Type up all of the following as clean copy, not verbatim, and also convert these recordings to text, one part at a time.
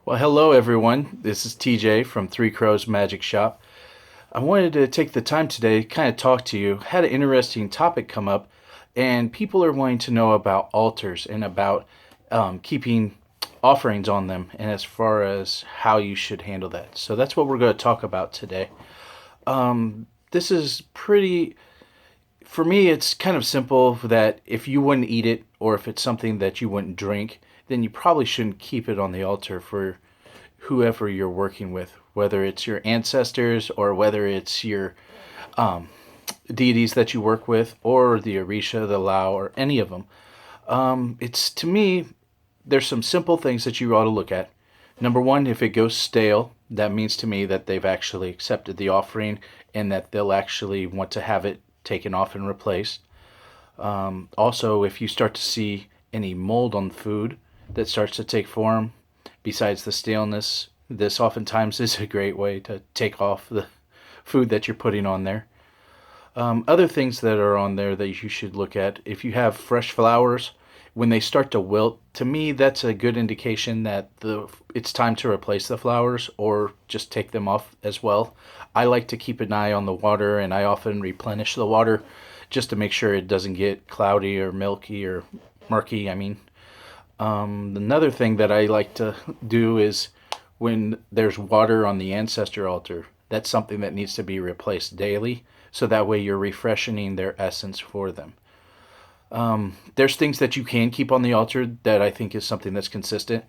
Well, hello everyone. This is TJ from Three Crows Magic Shop. I wanted to take the time today to kind of talk to you. Had an interesting topic come up, and people are wanting to know about altars and about keeping offerings on them, and as far as how you should handle that. So that's what we're going to talk about today. This is pretty, for me, it's kind of simple that if you wouldn't eat it or if it's something that you wouldn't drink, then you probably shouldn't keep it on the altar for whoever you're working with, whether it's your ancestors or whether it's your deities that you work with, or the Orisha, the Lao, or any of them. It's to me, there's some simple things that you ought to look at. Number one, if it goes stale, that means to me that they've actually accepted the offering and that they'll actually want to have it taken off and replaced. Also, if you start to see any mold on the food that starts to take form, besides the staleness, this oftentimes is a great way to take off the food that you're putting on there. Other things that are on there that you should look at, if you have fresh flowers, when they start to wilt, to me that's a good indication that it's time to replace the flowers or just take them off as well. I like to keep an eye on the water, and I often replenish the water just to make sure it doesn't get cloudy or milky or murky. Another thing that I like to do is when there's water on the ancestor altar, that's something that needs to be replaced daily, so that way you're refreshing their essence for them. There's things that you can keep on the altar that I think is something that's consistent.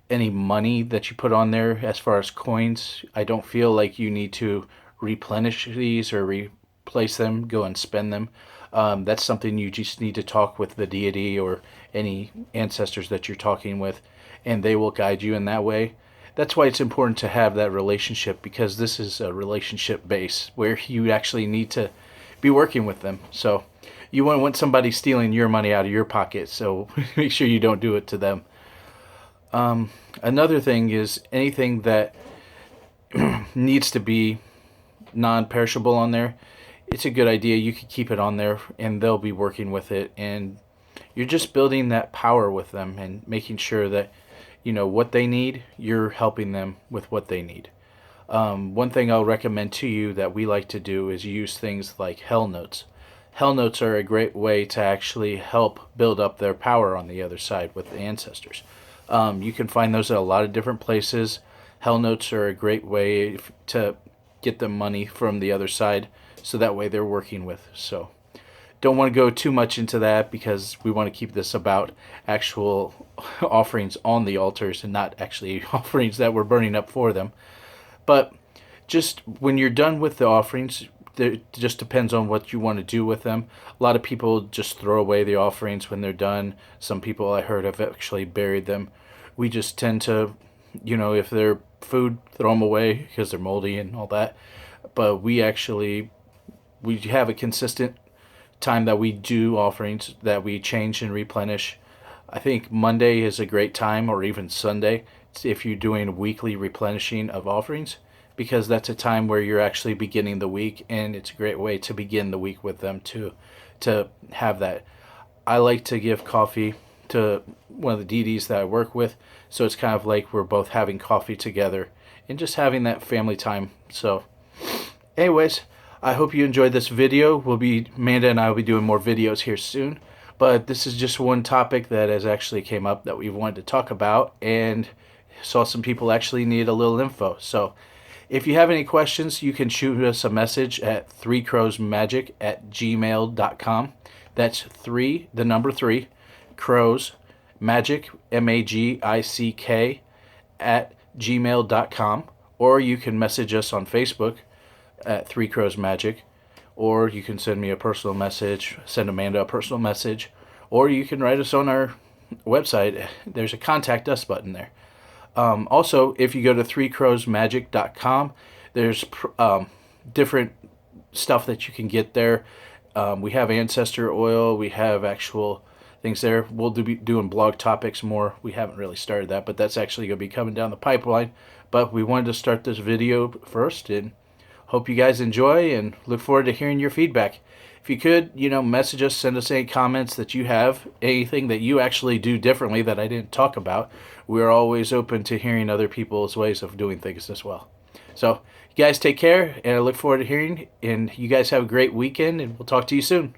Any money that you put on there, as far as coins, I don't feel like you need to replenish these or replace them, go and spend them. That's something you just need to talk with the deity or any ancestors that you're talking with, and they will guide you in that way. That's why it's important to have that relationship, because this is a relationship base where you actually need to be working with them. So you wouldn't want somebody stealing your money out of your pocket, so make sure you don't do it to them. Another thing is anything that needs to be non-perishable on there, it's a good idea. You could keep it on there and they'll be working with it, and you're just building that power with them and making sure that you know what they need, you're helping them with what they need. One thing I'll recommend to you that we like to do is use things like hell notes. Hell notes are a great way to actually help build up their power on the other side with the ancestors. You can find those at a lot of different places. Hell notes are a great way to get the money from the other side, so that way they're working with. So don't want to go too much into that, because we want to keep this about actual offerings on the altars and not actually offerings that we're burning up for them. But just when you're done with the offerings, it just depends on what you want to do with them. A lot of people just throw away the offerings when they're done. Some people I heard have actually buried them. We just tend to, if they're food, throw them away because they're moldy and all that. But we have a consistent time that we do offerings that we change and replenish. I think Monday is a great time, or even Sunday, if you're doing weekly replenishing of offerings, because that's a time where you're actually beginning the week, and it's a great way to begin the week with them too, to have that. I like to give coffee to one of the deities that I work with, so it's kind of like we're both having coffee together and just having that family time. So anyways, I hope you enjoyed this video. Amanda and I will be doing more videos here soon, but this is just one topic that has actually came up that we wanted to talk about, and saw some people actually need a little info. So if you have any questions, you can shoot us a message at threecrowsmagic@gmail.com. That's the number three, crows, magic, MAGICK, @gmail.com. Or you can message us on Facebook at Three Crows Magic, or you can send me a personal message, send Amanda a personal message, or you can write us on our website. There's a contact us button there. Also, if you go to threecrowsmagic.com, there's different stuff that you can get there. We have ancestor oil, we have actual things there. We'll be doing blog topics more. We haven't really started that, but that's actually going to be coming down the pipeline. But we wanted to start this video first, and hope you guys enjoy and look forward to hearing your feedback. If you could, message us, send us any comments that you have, anything that you actually do differently that I didn't talk about. We're always open to hearing other people's ways of doing things as well. So, you guys take care, and I look forward to hearing. And you guys have a great weekend, and we'll talk to you soon.